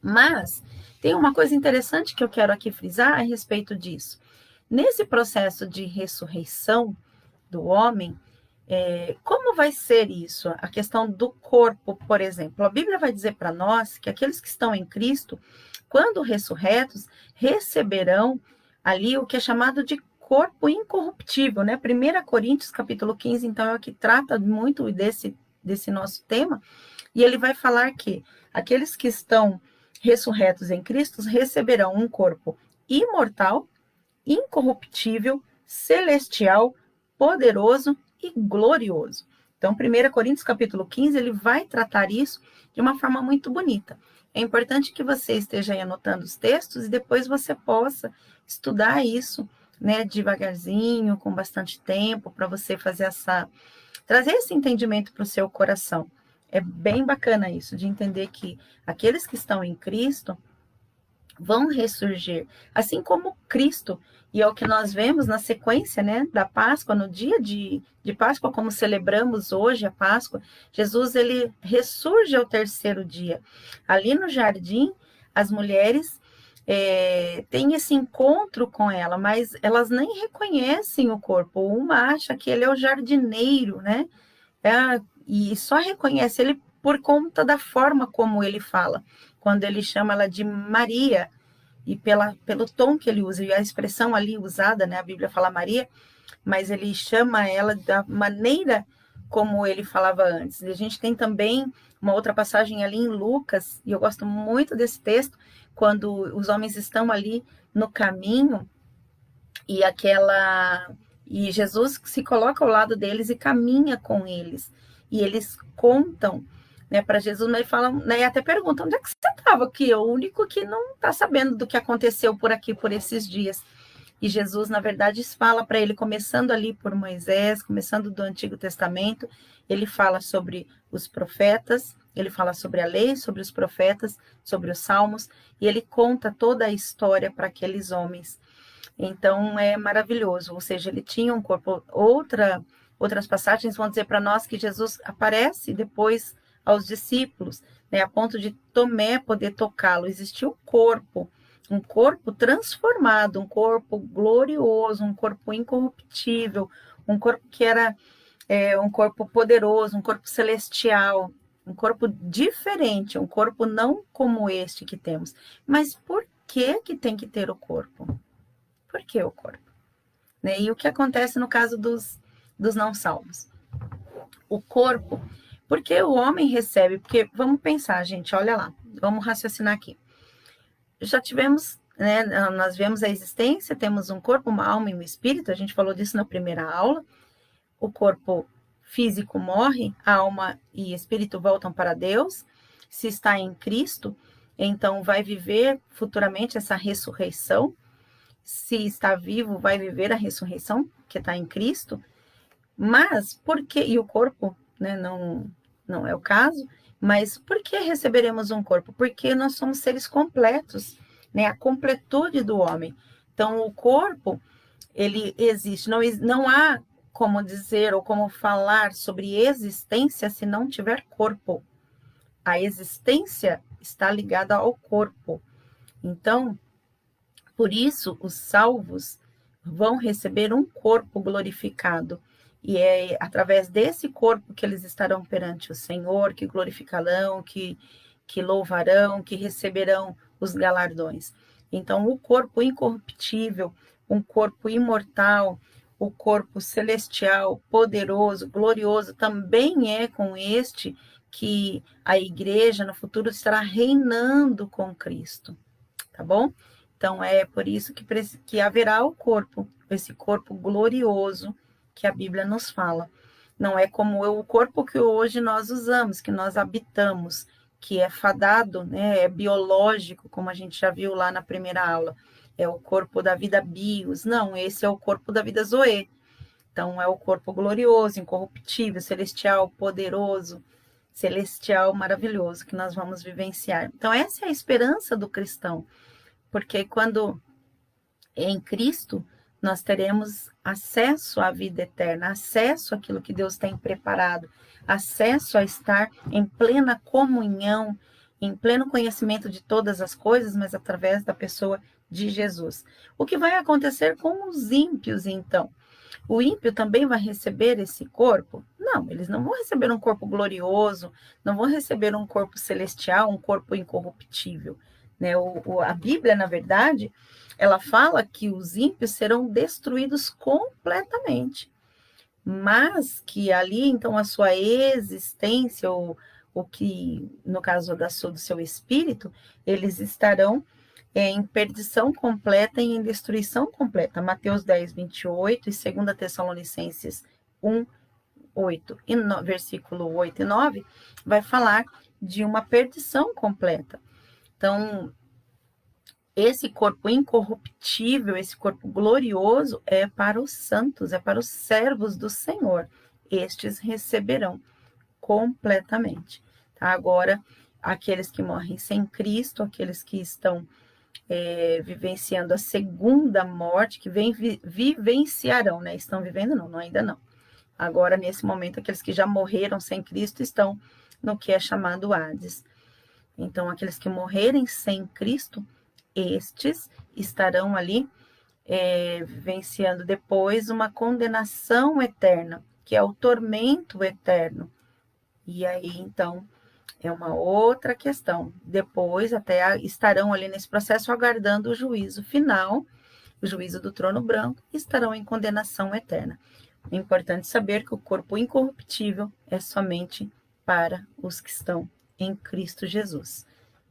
Mas tem uma coisa interessante que eu quero aqui frisar a respeito disso. Nesse processo de ressurreição do homem, como vai ser isso? A questão do corpo, por exemplo. A Bíblia vai dizer para nós que aqueles que estão em Cristo, quando ressurretos, receberão ali o que é chamado de corpo incorruptível, né? 1 Coríntios, capítulo 15, então, é o que trata muito desse nosso tema, e ele vai falar que aqueles que estão ressurretos em Cristo receberão um corpo imortal, incorruptível, celestial, poderoso e glorioso. Então, 1 Coríntios capítulo 15, ele vai tratar isso de uma forma muito bonita. É importante que você esteja aí anotando os textos e depois você possa estudar isso, né, devagarzinho, com bastante tempo, para você trazer esse entendimento para o seu coração. É bem bacana isso, de entender que aqueles que estão em Cristo vão ressurgir, assim como Cristo, e é o que nós vemos na sequência, né, da Páscoa, no dia de Páscoa, como celebramos hoje a Páscoa, Jesus, ele ressurge ao terceiro dia. Ali no jardim, as mulheres têm esse encontro com ela, mas elas nem reconhecem o corpo. Uma acha que ele é o jardineiro, né, e só reconhece ele por conta da forma como ele fala, quando ele chama ela de Maria, e pelo tom que ele usa, e a expressão ali usada, né, a Bíblia fala Maria, mas ele chama ela da maneira como ele falava antes. E a gente tem também uma outra passagem ali em Lucas, e eu gosto muito desse texto, quando os homens estão ali no caminho, e Jesus se coloca ao lado deles e caminha com eles. E eles contam, né, para Jesus, mas falam, né, e até perguntam, onde é que você estava aqui? O único que não está sabendo do que aconteceu por aqui, por esses dias. E Jesus, na verdade, fala para ele, começando ali por Moisés, começando do Antigo Testamento, ele fala sobre os profetas, ele fala sobre a lei, sobre os profetas, sobre os salmos, e ele conta toda a história para aqueles homens. Então, é maravilhoso, ou seja, ele tinha um corpo. Outras passagens vão dizer para nós que Jesus aparece depois aos discípulos, né, a ponto de Tomé poder tocá-lo. Existia um corpo transformado, um corpo glorioso, um corpo incorruptível, um corpo que era um corpo poderoso, um corpo celestial, um corpo diferente, um corpo não como este que temos. Mas por que tem que ter o corpo? Por que o corpo? Né? E o que acontece no caso dos não salvos? O corpo, porque o homem recebe, porque vamos pensar, gente, olha lá, vamos raciocinar aqui. Já tivemos, né, nós vemos a existência, temos um corpo, uma alma e um espírito, a gente falou disso na primeira aula. O corpo físico morre, a alma e espírito voltam para Deus. Se está em Cristo, então vai viver futuramente essa ressurreição. Se está vivo, vai viver a ressurreição, que está em Cristo. Mas, por que, e o corpo, né, não é o caso, mas por que receberemos um corpo? Porque nós somos seres completos, né, a completude do homem. Então, o corpo, ele existe, não há como dizer ou como falar sobre existência se não tiver corpo. A existência está ligada ao corpo. Então, por isso, os salvos vão receber um corpo glorificado. E é através desse corpo que eles estarão perante o Senhor, que glorificarão, que louvarão, que receberão os galardões. Então, o corpo incorruptível, um corpo imortal, o corpo celestial, poderoso, glorioso, também é com este que a igreja no futuro estará reinando com Cristo. Tá bom? Então, é por isso que haverá o corpo, esse corpo glorioso que a Bíblia nos fala. Não é como o corpo que hoje nós usamos, que nós habitamos, que é fadado, né, é biológico, como a gente já viu lá na primeira aula. É o corpo da vida bios. Não, esse é o corpo da vida zoe. Então, é o corpo glorioso, incorruptível, celestial, poderoso, celestial, maravilhoso, que nós vamos vivenciar. Então, essa é a esperança do cristão. Porque quando em Cristo nós teremos acesso à vida eterna, acesso àquilo que Deus tem preparado, acesso a estar em plena comunhão, em pleno conhecimento de todas as coisas, mas através da pessoa de Jesus. O que vai acontecer com os ímpios, então? O ímpio também vai receber esse corpo? Não, eles não vão receber um corpo glorioso, não vão receber um corpo celestial, um corpo incorruptível. Né? A Bíblia, na verdade, ela fala que os ímpios serão destruídos completamente, mas que ali, então, a sua existência, ou o que, no caso do seu espírito, eles estarão em perdição completa e em destruição completa. Mateus 10, 28 e 2 Tessalonicenses 1, versículo 8 e 9, vai falar de uma perdição completa. Então, esse corpo incorruptível, esse corpo glorioso é para os santos, é para os servos do Senhor. Estes receberão completamente. Tá? Agora, aqueles que morrem sem Cristo, aqueles que estão vivenciando a segunda morte, que vivenciarão, né? Estão vivendo, não, ainda não. Agora, nesse momento, aqueles que já morreram sem Cristo estão no que é chamado Hades. Então, aqueles que morrerem sem Cristo, estes estarão ali vivenciando depois uma condenação eterna, que é o tormento eterno. E aí, então, é uma outra questão. Depois, até estarão ali nesse processo aguardando o juízo final, o juízo do trono branco, e estarão em condenação eterna. É importante saber que o corpo incorruptível é somente para os que estão em Cristo Jesus,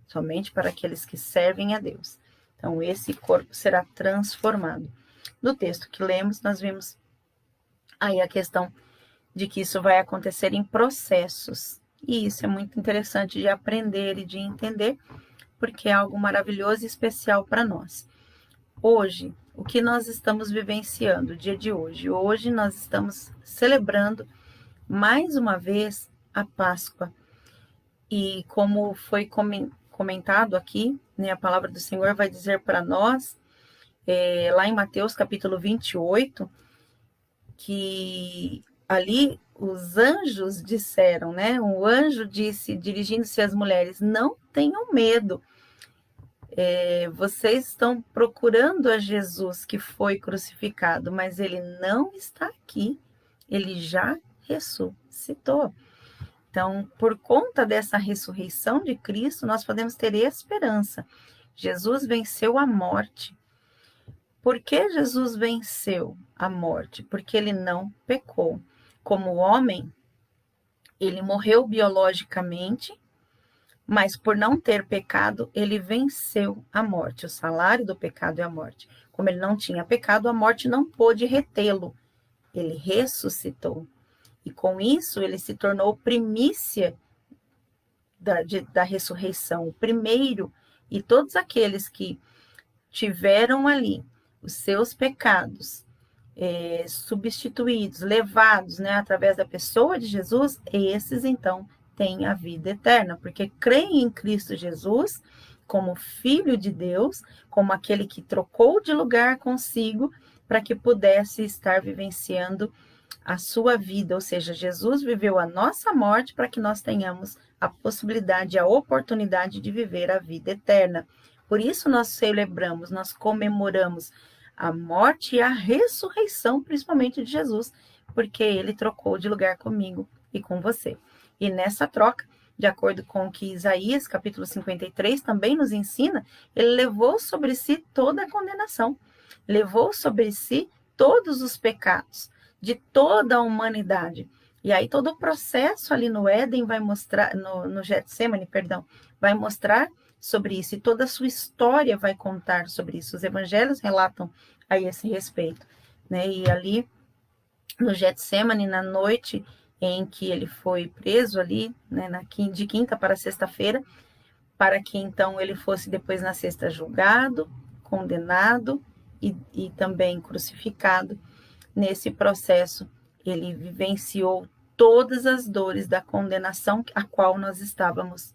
somente para aqueles que servem a Deus. Então, esse corpo será transformado. No texto que lemos, nós vimos aí a questão de que isso vai acontecer em processos. E isso é muito interessante de aprender e de entender, porque é algo maravilhoso e especial para nós. Hoje, o que nós estamos vivenciando, o dia de hoje? Hoje nós estamos celebrando mais uma vez a Páscoa. E como foi comentado aqui, né, a palavra do Senhor vai dizer para nós, lá em Mateus capítulo 28, que ali os anjos disseram, né? Um anjo disse, dirigindo-se às mulheres, não tenham medo. Vocês estão procurando a Jesus que foi crucificado, mas ele não está aqui. Ele já ressuscitou. Então, por conta dessa ressurreição de Cristo, nós podemos ter esperança. Jesus venceu a morte. Por que Jesus venceu a morte? Porque ele não pecou. Como homem, ele morreu biologicamente, mas por não ter pecado, ele venceu a morte. O salário do pecado é a morte. Como ele não tinha pecado, a morte não pôde retê-lo. Ele ressuscitou. E com isso, ele se tornou primícia da ressurreição, o primeiro. E todos aqueles que tiveram ali os seus pecados substituídos, levados, né, através da pessoa de Jesus, esses então têm a vida eterna, porque creem em Cristo Jesus como Filho de Deus, como aquele que trocou de lugar consigo para que pudesse estar vivenciando a sua vida, ou seja, Jesus viveu a nossa morte para que nós tenhamos a possibilidade, a oportunidade de viver a vida eterna. Por isso nós celebramos, nós comemoramos a morte e a ressurreição, principalmente de Jesus, porque ele trocou de lugar comigo e com você. E nessa troca, de acordo com o que Isaías, capítulo 53, também nos ensina, ele levou sobre si toda a condenação, levou sobre si todos os pecados de toda a humanidade. E aí todo o processo ali no Éden vai mostrar, no Getsemane, perdão, vai mostrar sobre isso, e toda a sua história vai contar sobre isso. Os evangelhos relatam a esse respeito, né? E ali no Getsemane, na noite em que ele foi preso ali, né, de quinta para sexta-feira, para que então ele fosse depois na sexta julgado, condenado e também crucificado. Nesse processo, ele vivenciou todas as dores da condenação a qual nós estávamos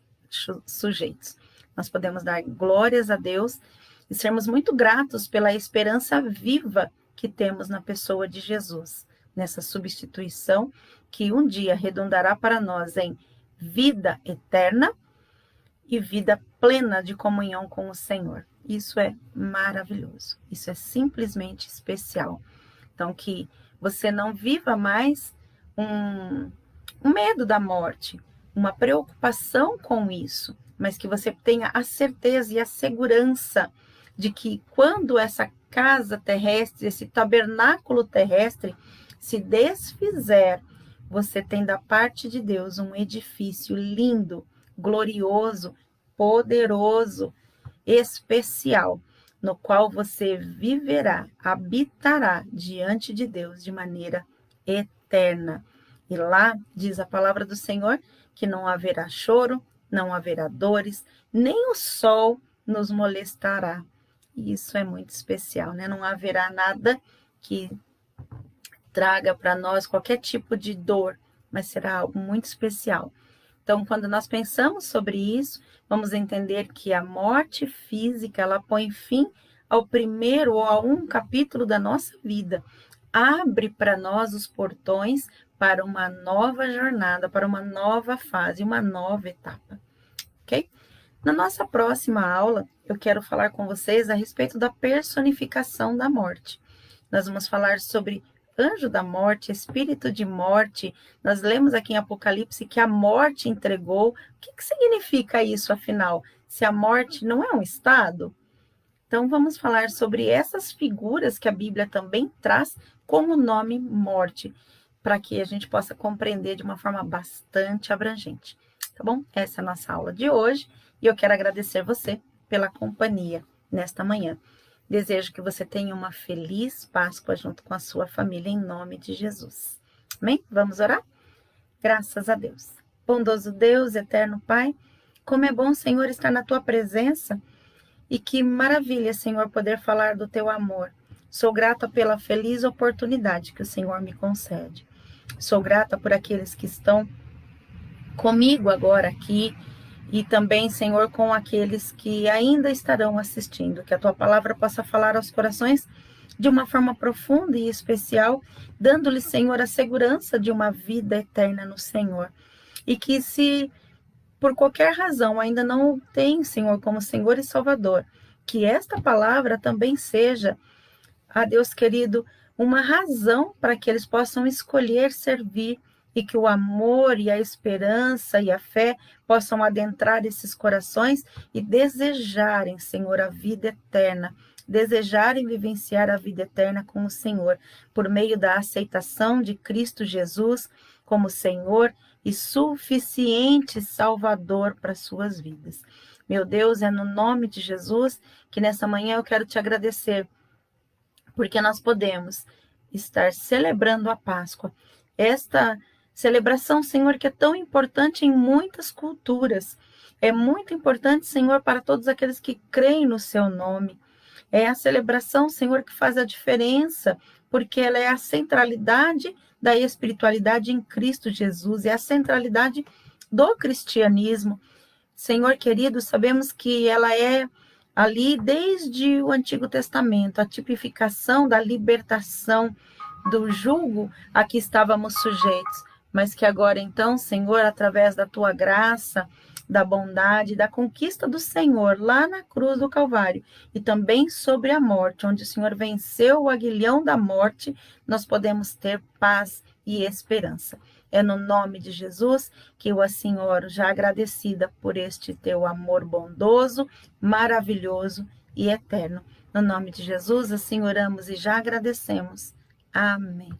sujeitos. Nós podemos dar glórias a Deus e sermos muito gratos pela esperança viva que temos na pessoa de Jesus, nessa substituição que um dia redundará para nós em vida eterna e vida plena de comunhão com o Senhor. Isso é maravilhoso, isso é simplesmente especial. Então, que você não viva mais um medo da morte, uma preocupação com isso, mas que você tenha a certeza e a segurança de que quando essa casa terrestre, esse tabernáculo terrestre se desfizer, você tem da parte de Deus um edifício lindo, glorioso, poderoso, especial, no qual você viverá, habitará diante de Deus de maneira eterna. E lá diz a palavra do Senhor que não haverá choro, não haverá dores, nem o sol nos molestará. E isso é muito especial, né? Não haverá nada que traga para nós qualquer tipo de dor, mas será algo muito especial. Então, quando nós pensamos sobre isso, vamos entender que a morte física, ela põe fim ao primeiro ou a um capítulo da nossa vida. Abre para nós os portões para uma nova jornada, para uma nova fase, uma nova etapa, ok? Na nossa próxima aula, eu quero falar com vocês a respeito da personificação da morte. Nós vamos falar sobre anjo da morte, espírito de morte. Nós lemos aqui em Apocalipse que a morte entregou. O que significa isso, afinal? Se a morte não é um estado? Então, vamos falar sobre essas figuras que a Bíblia também traz como nome morte, para que a gente possa compreender de uma forma bastante abrangente. Tá bom? Essa é a nossa aula de hoje e eu quero agradecer você pela companhia nesta manhã. Desejo que você tenha uma feliz Páscoa junto com a sua família, em nome de Jesus. Amém? Vamos orar? Graças a Deus. Bondoso Deus, eterno Pai, como é bom, Senhor, estar na Tua presença e que maravilha, Senhor, poder falar do Teu amor. Sou grata pela feliz oportunidade que o Senhor me concede. Sou grata por aqueles que estão comigo agora aqui, e também, Senhor, com aqueles que ainda estarão assistindo, que a Tua palavra possa falar aos corações de uma forma profunda e especial, dando-lhes, Senhor, a segurança de uma vida eterna no Senhor. E que se por qualquer razão ainda não o tem, Senhor, como Senhor e Salvador, que esta palavra também seja, Deus querido, uma razão para que eles possam escolher servir, e que o amor e a esperança e a fé possam adentrar esses corações e desejarem, Senhor, a vida eterna, desejarem vivenciar a vida eterna com o Senhor, por meio da aceitação de Cristo Jesus como Senhor e suficiente Salvador para suas vidas. Meu Deus, é no nome de Jesus que nessa manhã eu quero te agradecer, porque nós podemos estar celebrando a Páscoa, esta celebração, Senhor, que é tão importante em muitas culturas. É muito importante, Senhor, para todos aqueles que creem no seu nome. É a celebração, Senhor, que faz a diferença, porque ela é a centralidade da espiritualidade em Cristo Jesus, é a centralidade do cristianismo. Senhor querido, sabemos que ela é ali desde o Antigo Testamento, a tipificação da libertação do jugo a que estávamos sujeitos, mas que agora então, Senhor, através da Tua graça, da bondade, da conquista do Senhor lá na cruz do Calvário e também sobre a morte, onde o Senhor venceu o aguilhão da morte, nós podemos ter paz e esperança. É no nome de Jesus que eu assim oro, já agradecida por este Teu amor bondoso, maravilhoso e eterno. No nome de Jesus, assim oramos e já agradecemos. Amém.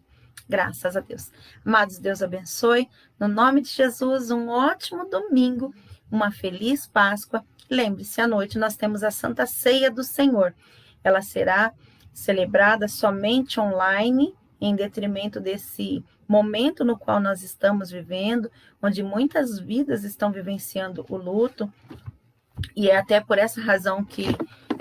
Graças a Deus. Amados, Deus abençoe. No nome de Jesus, um ótimo domingo, uma feliz Páscoa. Lembre-se, à noite nós temos a Santa Ceia do Senhor. Ela será celebrada somente online, em detrimento desse momento no qual nós estamos vivendo, onde muitas vidas estão vivenciando o luto. E é até por essa razão que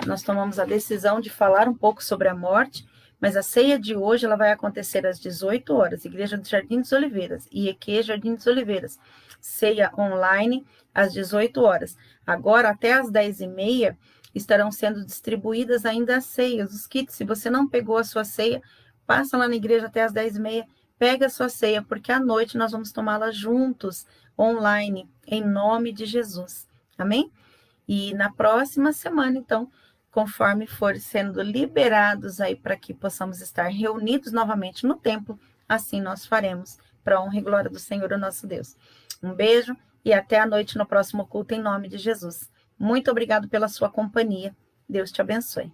nós tomamos a decisão de falar um pouco sobre a morte. Mas a ceia de hoje ela vai acontecer às 18 horas, Igreja do Jardim dos Oliveiras, IEQ Jardim dos Oliveiras. Ceia online às 18 horas. Agora, até às 10h30, estarão sendo distribuídas ainda as ceias, os kits. Se você não pegou a sua ceia, passa lá na igreja até às 10h30, pega a sua ceia, porque à noite nós vamos tomá-la juntos, online, em nome de Jesus. Amém? E na próxima semana, então, conforme for sendo liberados aí para que possamos estar reunidos novamente no templo, assim nós faremos, para a honra e glória do Senhor, o nosso Deus. Um beijo e até a noite no próximo culto, em nome de Jesus. Muito obrigado pela sua companhia. Deus te abençoe.